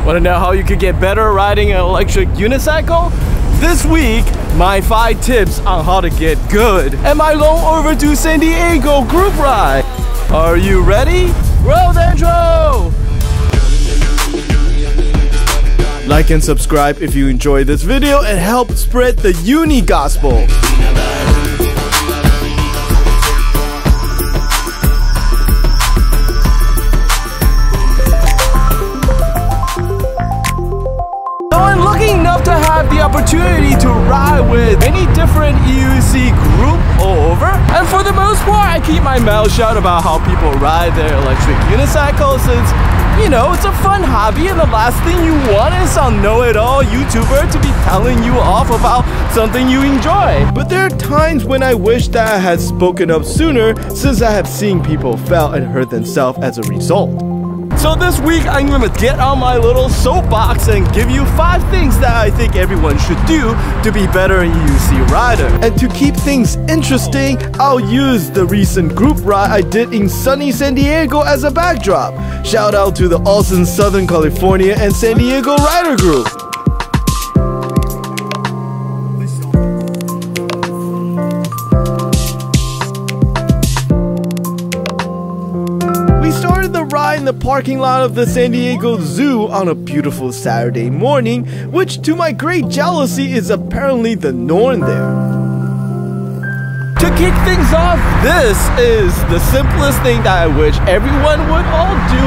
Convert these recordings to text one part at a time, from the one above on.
Want to know how you could get better riding an electric unicycle? This week, my 5 tips on how to get good and my long overdue San Diego group ride. Are you ready? Roll the intro! Like and subscribe if you enjoy this video and help spread the uni gospel. To have the opportunity to ride with many different EUC group all over, and for the most part I keep my mouth shut about how people ride their electric unicycles, since you know it's a fun hobby and the last thing you want is some know-it-all YouTuber to be telling you off about something you enjoy. But there are times when I wish that I had spoken up sooner, since I have seen people fail and hurt themselves as a result. So this week I'm gonna get on my little soapbox and give you 5 things that I think everyone should do to be better in EUC rider. And to keep things interesting, I'll use the recent group ride I did in sunny San Diego as a backdrop. Shout out to the awesome Southern California and San Diego rider group. In the parking lot of the San Diego Zoo on a beautiful Saturday morning, which to my great jealousy is apparently the norm there. To kick things off, this is the simplest thing that I wish everyone would all do,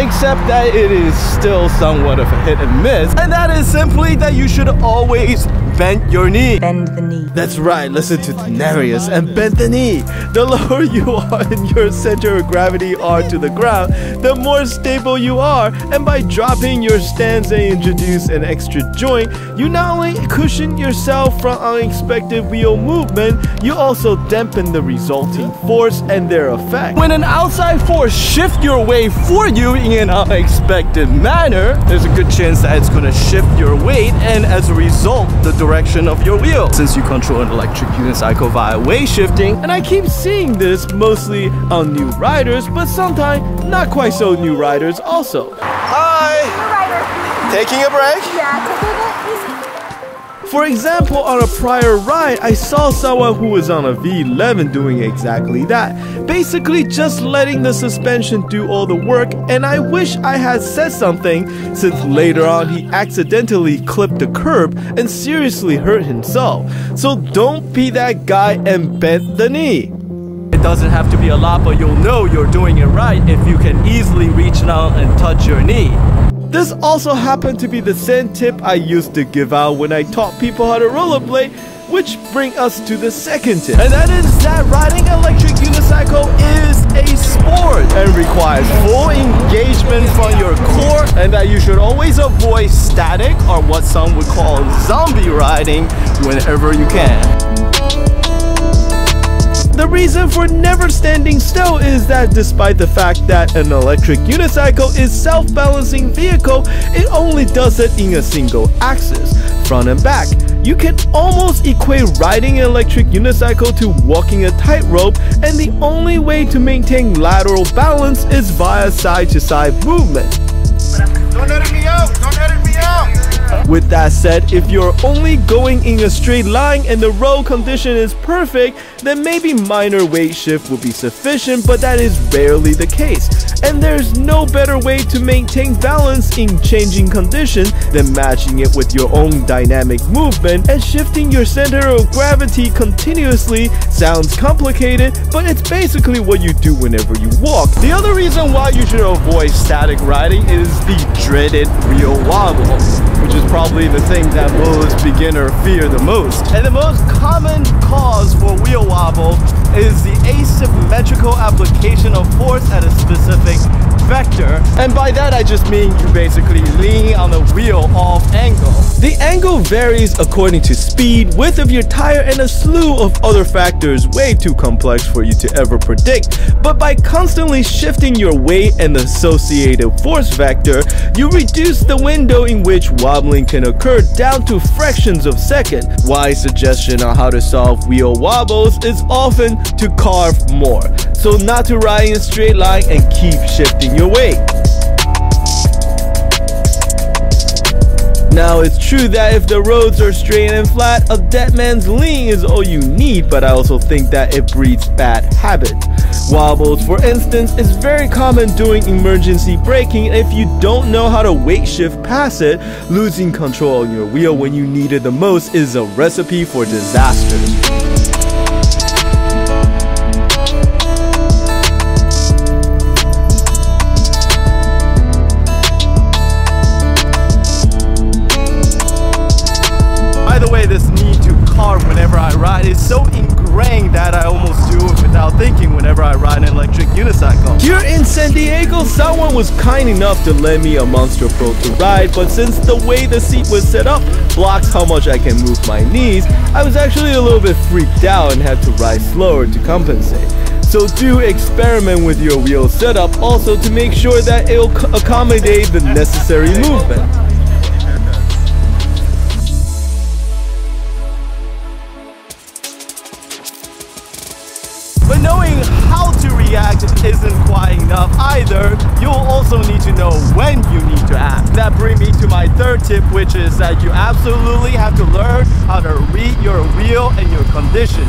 except that it is still somewhat of a hit and miss, and that is simply that you should always bend your knee. Bend the knee. That's right, listen to Denarius and bend the knee. The lower you are in your center of gravity are to the ground, the more stable you are, and by dropping your stance and introduce an extra joint, you not only cushion yourself from unexpected wheel movement, you also dampen the resulting force and their effect. When an outside force shifts your weight for you in an unexpected manner, there's a good chance that it's going to shift your weight and as a result, the direction of your wheel, since you control an electric unicycle via weight shifting. And I keep seeing this mostly on new riders, but sometimes not quite so new riders also. Hi! New rider. Taking a break? Yeah, taking it easy. For example, on a prior ride, I saw someone who was on a V11 doing exactly that. Basically just letting the suspension do all the work, and I wish I had said something, since later on he accidentally clipped the curb and seriously hurt himself. So don't be that guy and bend the knee. It doesn't have to be a lot, but you'll know you're doing it right if you can easily reach down and touch your knee. This also happened to be the same tip I used to give out when I taught people how to rollerblade, which brings us to the second tip. And that is that riding electric unicycle is a sport and requires full engagement from your core, and that you should always avoid static, or what some would call zombie riding, whenever you can. The reason for never standing still is that despite the fact that an electric unicycle is self-balancing vehicle, it only does it in a single axis, front and back. You can almost equate riding an electric unicycle to walking a tightrope, and the only way to maintain lateral balance is via side-to-side movement. Don't edit me out! Don't edit me out! With that said, if you're only going in a straight line and the road condition is perfect, then maybe minor weight shift will be sufficient, but that is rarely the case. And there's no better way to maintain balance in changing condition than matching it with your own dynamic movement, and shifting your center of gravity continuously sounds complicated, but it's basically what you do whenever you walk. The other reason why you should avoid static riding is the dreaded wheel wobble, which is probably the thing that most beginners fear the most. And the most common cause for wheel wobble is the asymmetrical application of force at a specific vector, and by that I just mean you basically lean on the wheel off angle. The angle varies according to speed, width of your tire, and a slew of other factors way too complex for you to ever predict, but by constantly shifting your weight and the associated force vector, you reduce the window in which wobbling can occur down to fractions of second. Wise suggestion on how to solve wheel wobbles is often to carve more, so not to ride in a straight line and keep shifting your weight. Now, it's true that if the roads are straight and flat, a dead man's lean is all you need, but I also think that it breeds bad habits. Wobbles, for instance, is very common during emergency braking. If you don't know how to weight shift past it, losing control on your wheel when you need it the most is a recipe for disasters. By the way, this need to carb whenever I ride is so ingrained that I almost do it without thinking whenever I ride an electric unicycle. Here in San Diego, someone was kind enough to lend me a Monster Pro to ride, but since the way the seat was set up blocks how much I can move my knees, I was actually a little bit freaked out and had to ride slower to compensate. So do experiment with your wheel setup also to make sure that it'll accommodate the necessary movement. But knowing how to react isn't quite enough either. You'll also need to know when you need to act. That brings me to my third tip, which is that you absolutely have to learn how to read your wheel and your condition.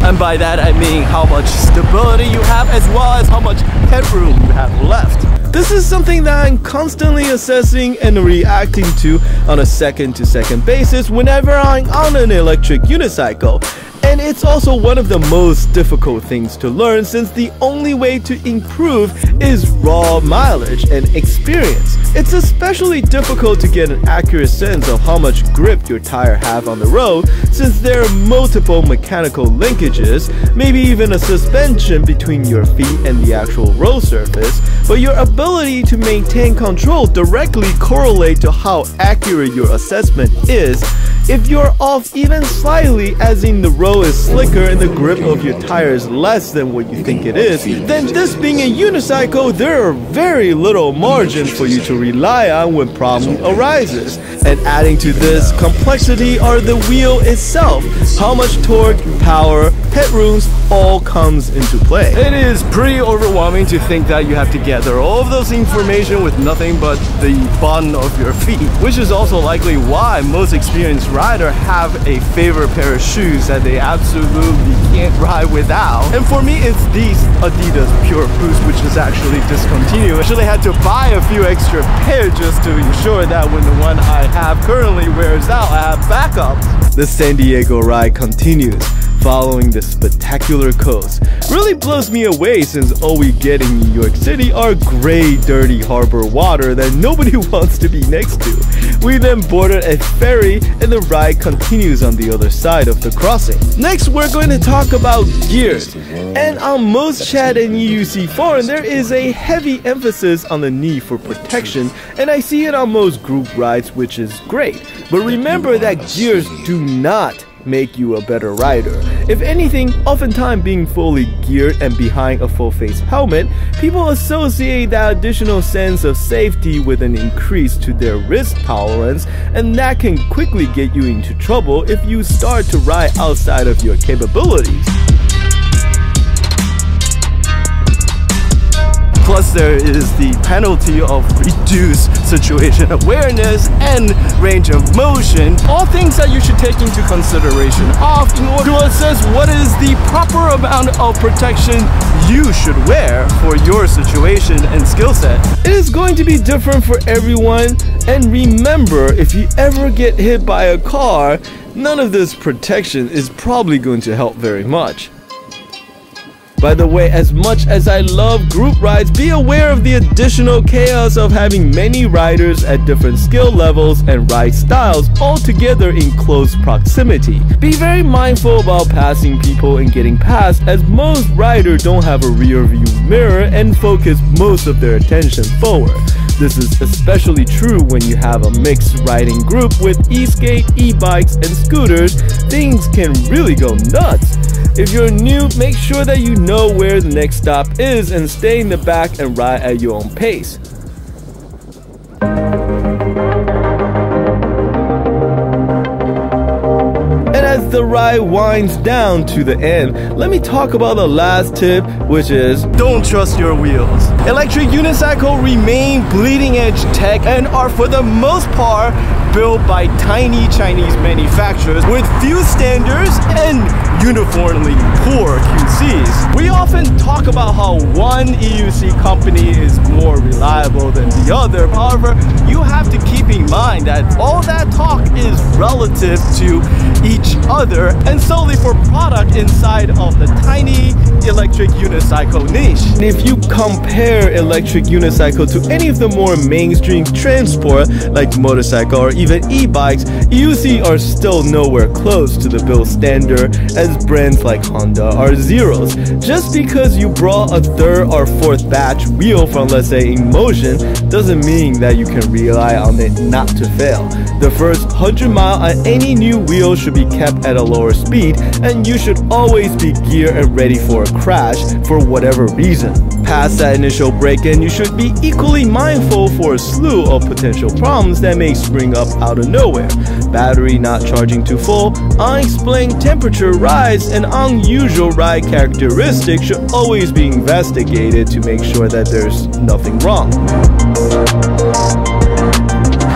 And by that I mean how much stability you have as well as how much headroom you have left. This is something that I'm constantly assessing and reacting to on a second-to-second basis whenever I'm on an electric unicycle. And it's also one of the most difficult things to learn, since the only way to improve is raw mileage and experience. It's especially difficult to get an accurate sense of how much grip your tire have on the road, since there are multiple mechanical linkages, maybe even a suspension between your feet and the actual road surface. But your ability to maintain control directly correlates to how accurate your assessment is. If you're off even slightly, as in the road is slicker and the grip of your tire is less than what you think it is, then this being a unicycle, there are very little margin for you to rely on when problem arises. And adding to this complexity are the wheel itself. How much torque, power, headrooms all comes into play. It is pretty overwhelming to think that you have to gather all of those information with nothing but the bottom of your feet, which is also likely why most experienced riders have a favorite pair of shoes that they absolutely can't ride without. And for me, it's these Adidas Pure Boost, which is actually discontinued. I actually had to buy a few extra pairs just to ensure that when the one I have currently wears out, I have backups. The San Diego ride continues, following the spectacular coast. Really blows me away, since all we get in New York City are gray, dirty harbor water that nobody wants to be next to. We then boarded a ferry and the ride continues on the other side of the crossing. Next, we're going to talk about gears. And on most chat and EUC forums, there is a heavy emphasis on the need for protection, and I see it on most group rides, which is great. But remember that gears do not make you a better rider. If anything, oftentimes being fully geared and behind a full-face helmet, people associate that additional sense of safety with an increase to their risk tolerance, and that can quickly get you into trouble if you start to ride outside of your capabilities. Plus, there is the penalty of reduced situation awareness and range of motion, all things that you should take into consideration in order to assess what is the proper amount of protection you should wear for your situation and skill set. It is going to be different for everyone, and remember, if you ever get hit by a car, none of this protection is probably going to help very much. By the way, as much as I love group rides, be aware of the additional chaos of having many riders at different skill levels and ride styles all together in close proximity. Be very mindful about passing people and getting past, as most riders don't have a rear view mirror and focus most of their attention forward. This is especially true when you have a mixed riding group with e-skate, e-bikes, and scooters. Things can really go nuts. If you're new, make sure that you know where the next stop is and stay in the back and ride at your own pace. And as the ride winds down to the end, let me talk about the last tip, which is don't trust your wheels. Electric unicycle remain bleeding edge tech and are for the most part built by tiny Chinese manufacturers with few standards and uniformly poor QCs. We often talk about how one EUC company is more reliable than the other. However, you have to keep in mind that all that talk is relative to each other and solely for product inside of the tiny electric unicycle niche. If you compare electric unicycle to any of the more mainstream transport like motorcycle or even e-bikes, EUC are still nowhere close to the build standard as brands like Honda are zeros. Just because you brought a third or fourth batch wheel from, let's say, Emotion doesn't mean that you can rely on it not to fail. The first 100 miles on any new wheel should be kept at a lower speed, and you should always be geared and ready for a crash for whatever reason. Past that initial break-in, you should be equally mindful for a slew of potential problems that may spring up out of nowhere. Battery not charging to full, unexplained temperature rise, and unusual ride characteristics should always be investigated to make sure that there's nothing wrong.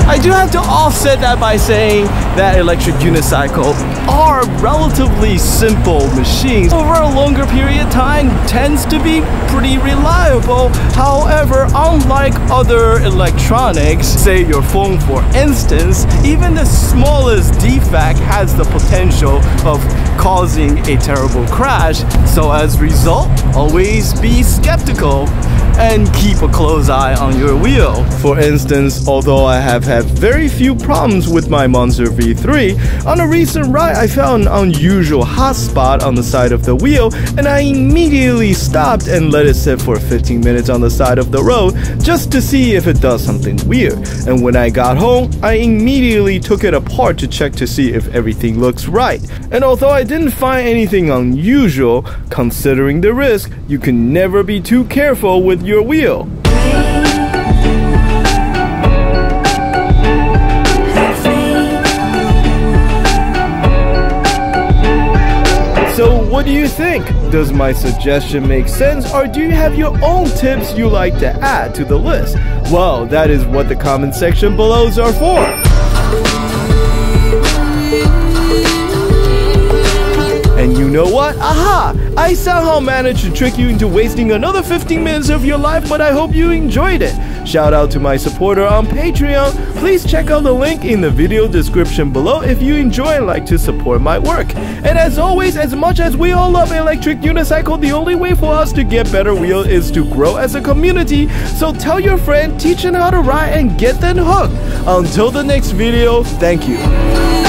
I do have to offset that by saying that electric unicycle are relatively simple machines. Over a longer period of time tends to be pretty reliable. However, unlike other electronics, say your phone for instance, even the smallest defect has the potential of causing a terrible crash. So as a result, always be skeptical and keep a close eye on your wheel. For instance, although I have had very few problems with my Monster V3, on a recent ride I found an unusual hot spot on the side of the wheel, and I immediately stopped and let it sit for 15 minutes on the side of the road just to see if it does something weird. And when I got home, I immediately took it apart to check to see if everything looks right. And although I didn't find anything unusual, considering the risk, you can never be too careful with your wheel. So what do you think? Does my suggestion make sense, or do you have your own tips you like to add to the list? Well, that is what the comment section below are for. And you know what? Aha! I somehow managed to trick you into wasting another 15 minutes of your life, but I hope you enjoyed it. Shout out to my supporter on Patreon. Please check out the link in the video description below if you enjoy and like to support my work. And as always, as much as we all love electric unicycle, the only way for us to get better wheels is to grow as a community. So tell your friend, teach them how to ride, and get them hooked. Until the next video, thank you.